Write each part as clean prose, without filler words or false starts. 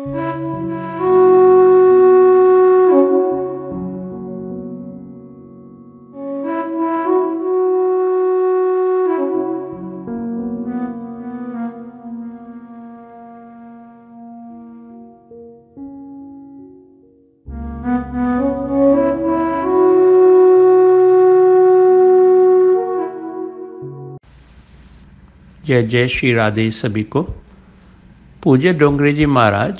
जय जय श्री राधे सभी को। पूज्य डोंगरे जी महाराज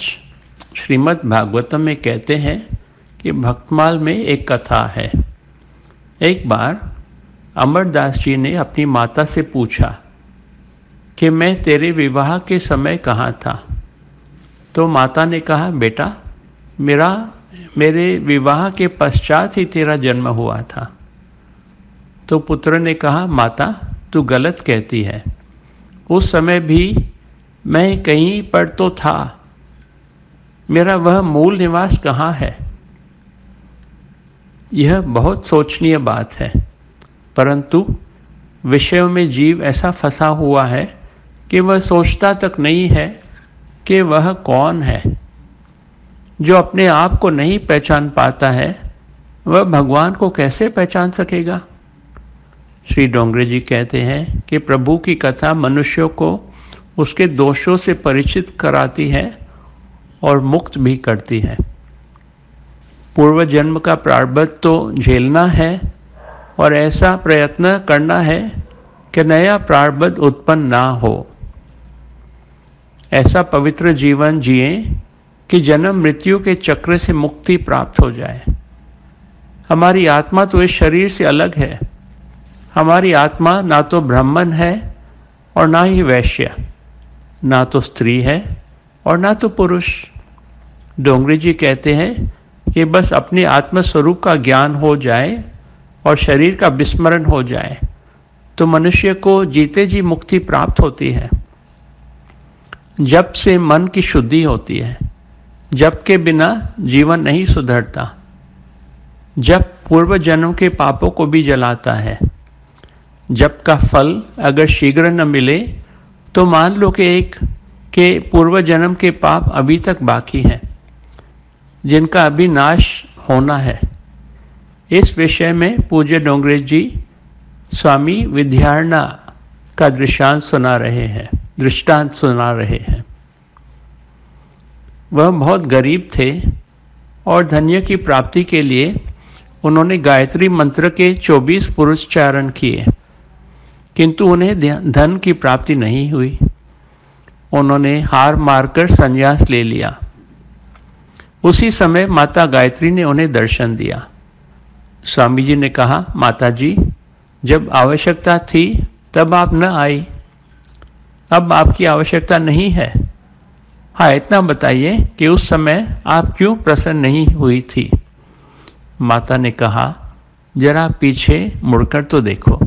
श्रीमद् भागवतम में कहते हैं कि भक्तमाल में एक कथा है। एक बार अमरदास जी ने अपनी माता से पूछा कि मैं तेरे विवाह के समय कहाँ था। तो माता ने कहा, बेटा मेरे विवाह के पश्चात ही तेरा जन्म हुआ था। तो पुत्र ने कहा, माता तू गलत कहती है, उस समय भी मैं कहीं पर तो था, मेरा वह मूल निवास कहाँ है। यह बहुत सोचनीय बात है, परंतु विषयों में जीव ऐसा फंसा हुआ है कि वह सोचता तक नहीं है कि वह कौन है। जो अपने आप को नहीं पहचान पाता है वह भगवान को कैसे पहचान सकेगा। श्री डोंगरे जी कहते हैं कि प्रभु की कथा मनुष्यों को उसके दोषों से परिचित कराती है और मुक्त भी करती है। पूर्व जन्म का प्रारब्ध तो झेलना है और ऐसा प्रयत्न करना है कि नया प्रारब्ध उत्पन्न ना हो। ऐसा पवित्र जीवन जिए कि जन्म मृत्यु के चक्र से मुक्ति प्राप्त हो जाए। हमारी आत्मा तो इस शरीर से अलग है। हमारी आत्मा ना तो ब्राह्मण है और ना ही वैश्य, ना तो स्त्री है और ना तो पुरुष। डोंगरे जी कहते हैं कि बस अपने आत्मस्वरूप का ज्ञान हो जाए और शरीर का विस्मरण हो जाए तो मनुष्य को जीते जी मुक्ति प्राप्त होती है। जप से मन की शुद्धि होती है। जप के बिना जीवन नहीं सुधरता। जप पूर्व जन्म के पापों को भी जलाता है। जप का फल अगर शीघ्र न मिले तो मान लो कि पूर्व जन्म के पाप अभी तक बाकी हैं, जिनका अभी नाश होना है। इस विषय में पूज्य डोंगरे जी स्वामी विद्यारणा का दृष्टांत सुना रहे हैं। वह बहुत गरीब थे और धन्य की प्राप्ति के लिए उन्होंने गायत्री मंत्र के 24 पुरुषचारण किए, किंतु उन्हें धन की प्राप्ति नहीं हुई। उन्होंने हार मारकर संन्यास ले लिया। उसी समय माता गायत्री ने उन्हें दर्शन दिया। स्वामी जी ने कहा, माता जी जब आवश्यकता थी तब आप न आई, अब आपकी आवश्यकता नहीं है। हाँ, इतना बताइए कि उस समय आप क्यों प्रसन्न नहीं हुई थी। माता ने कहा, जरा पीछे मुड़कर तो देखो।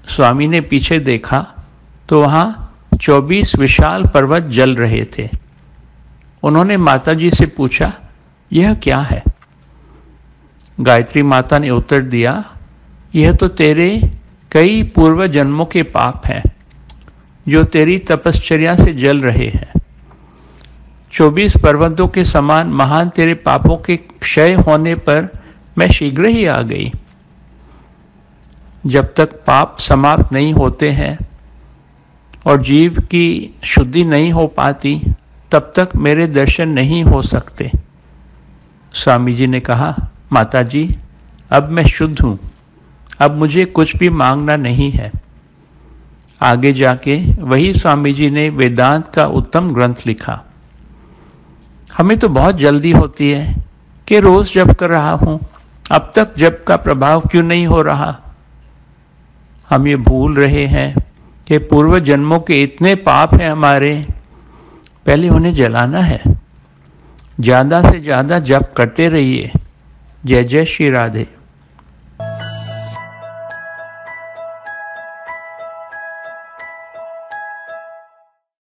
स्वामी ने पीछे देखा तो वहाँ 24 विशाल पर्वत जल रहे थे। उन्होंने माता जी से पूछा, यह क्या है। गायत्री माता ने उत्तर दिया, यह तो तेरे कई पूर्व जन्मों के पाप हैं जो तेरी तपश्चर्या से जल रहे हैं। 24 पर्वतों के समान महान तेरे पापों के क्षय होने पर मैं शीघ्र ही आ गई। जब तक पाप समाप्त नहीं होते हैं और जीव की शुद्धि नहीं हो पाती तब तक मेरे दर्शन नहीं हो सकते। स्वामी जी ने कहा, माता जी अब मैं शुद्ध हूँ, अब मुझे कुछ भी मांगना नहीं है। आगे जाके वही स्वामी जी ने वेदांत का उत्तम ग्रंथ लिखा। हमें तो बहुत जल्दी होती है कि रोज जप कर रहा हूँ, अब तक जप का प्रभाव क्यों नहीं हो रहा। हम ये भूल रहे हैं कि पूर्व जन्मों के इतने पाप हैं हमारे, पहले उन्हें जलाना है। ज़्यादा से ज़्यादा जप करते रहिए। जय जय श्री राधे।